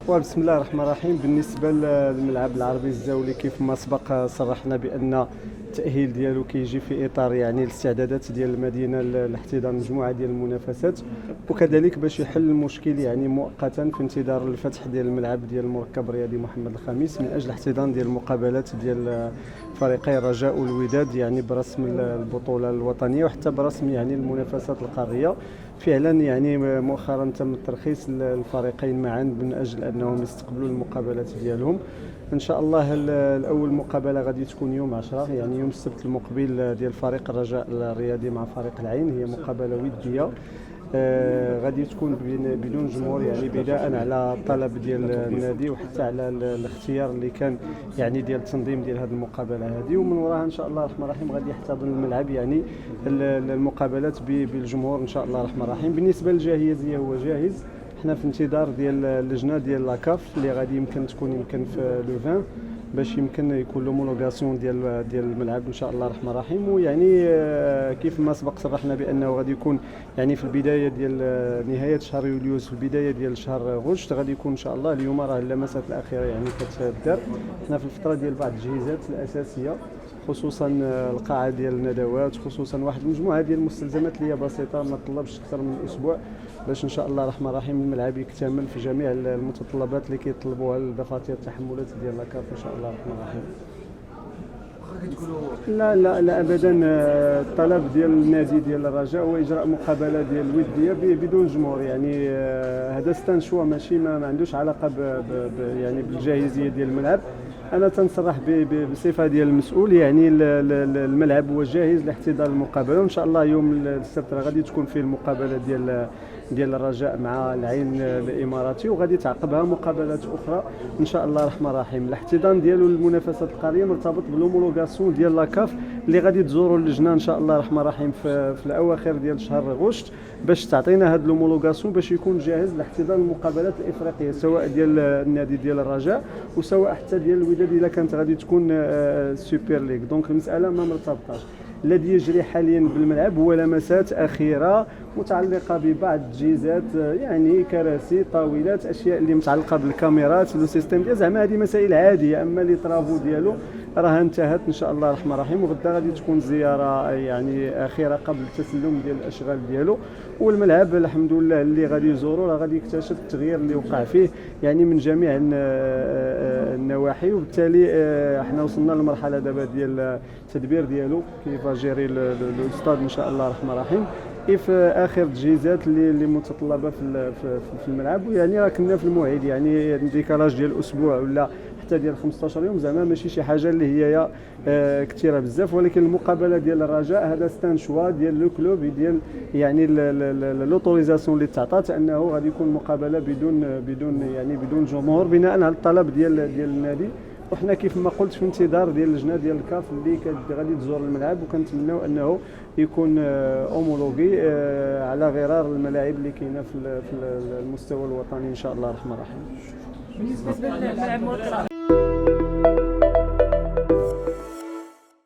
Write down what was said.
وبسم الله الرحمن الرحيم. بالنسبه للملعب العربي الزاولي كيف ما سبق صرحنا بان التاهيل ديالو كيجي في اطار يعني الاستعدادات ديال المدينه لاحتضان مجموعه ديال المنافسات، وكذلك باش يحل المشكل يعني مؤقتا في انتظار الفتح ديال الملعب ديال المركب الرياضي محمد الخامس من اجل احتضان ديال المقابلات ديال فريقي الرجاء والوداد يعني برسم البطوله الوطنيه وحتى برسم يعني المنافسات القاريه. فعلا يعني مؤخرا تم ترخيص الفريقين معا من اجل انهم يستقبلوا المقابلات ديالهم. ان شاء الله الاول مقابله غادي تكون يوم 10 يعني يوم السبت المقبل ديال فريق الرجاء الرياضي مع فريق العين، هي مقابله وديه غادي تكون بدون جمهور يعني بناء على طلب ديال النادي وحتى على الاختيار اللي كان يعني ديال التنظيم ديال هذه المقابله هذه، ومن وراها ان شاء الله الرحمن الرحيم غادي يحتضن الملعب يعني المقابلات بالجمهور ان شاء الله الرحمن الرحيم. بالنسبه للجاهزيه هو جاهز، حنا في انتظار ديال اللجنه ديال لاكاف اللي غادي يمكن في لو 20 باش يمكن يكون لومولوغاسيون ديال الملعب ان شاء الله الرحمن الرحيم. ويعني كيف ما سبق صرحنا بانه غادي يكون يعني في البدايه ديال نهايه شهر يوليوز في البدايه ديال شهر غشت غادي يكون ان شاء الله. اليوم راه اللمسات الاخيره يعني كتدار، حنا في الفتره ديال بعض التجهيزات الاساسيه خصوصا القاعه ديال الندوات، خصوصا واحد المجموعه ديال المستلزمات اللي هي بسيطه ما طلبش اكثر من اسبوع باش ان شاء الله الرحمن الرحيم الملعب يكتمل في جميع المتطلبات اللي كيطلبوها الدفاتر التحملات ديال لاكاف ان شاء الله الرحمن الرحيم. لا لا لا ابدا، الطلب ديال النادي ديال الرجاء هو اجراء مقابله ديال الوديه بدون جمهور يعني هذا ستان شوا ماشي ما عندوش علاقه يعني بالجاهزيه ديال الملعب. انا تنصرح بصفه ديال المسؤول يعني الملعب هو جاهز لاحتضان المقابله، وان شاء الله يوم السبت غادي تكون فيه المقابله ديال الرجاء مع العين الاماراتي، وغادي تعقبها مقابلات اخرى ان شاء الله الرحمن الرحيم. الاحتضان ديالو للمنافسات القاريه مرتبط بالهومولوغاسيون ديال لاكاف اللي غادي تزوروا اللجنه ان شاء الله الرحمن الرحيم في الاواخر ديال شهر غشت باش تعطينا هذه الهومولوغاسيون باش يكون جاهز لاحتضان المقابلات الافريقيه سواء ديال النادي ديال الرجاء وسواء حتى ديال الوداد اذا كانت غادي تكون سوبر ليغ. دونك المساله ما مرتبطاش. الذي يجري حاليا بالملعب هو لمسات اخيره متعلقه ببعض التجهيزات يعني كراسي طاولات اشياء اللي متعلقه بالكاميرات لو سيستيم ديال زعما هذه مسائل عاديه، اما لي طرافو ديالو راه انتهت ان شاء الله الرحمن الرحيم. وغدا غادي تكون زياره يعني اخيره قبل التسلم ديال الاشغال ديالو، والملعب الحمد لله اللي غادي يزوروا راه غادي يكتشف التغيير اللي وقع فيه يعني من جميع النواحي، وبالتالي احنا وصلنا للمرحله دابا ديال التدبير ديالو كيف جيري الاستاد ان شاء الله الرحمن الرحيم في اخر التجهيزات اللي متطلبه في الملعب. ويعني راه كنا في الموعد يعني ديكالاج ديال اسبوع ولا حتى ديال 15 يوم زعما ماشي شي حاجه اللي هي كثيره بزاف، ولكن المقابله ديال الرجاء هذا ستان شوا ديال لو كلوب ديال يعني لوتوريزاسيون اللي تعطات انه غادي يكون مقابله بدون جمهور بناء على الطلب ديال النادي. وحنا كيف ما قلت في انتظار ديال اللجنه ديال الكاف اللي غادي تزور الملعب، وكنتمناو انه يكون اومولوغي على غرار الملاعب اللي كاينه في المستوى الوطني ان شاء الله الرحمن الرحيم. بالنسبه للملعب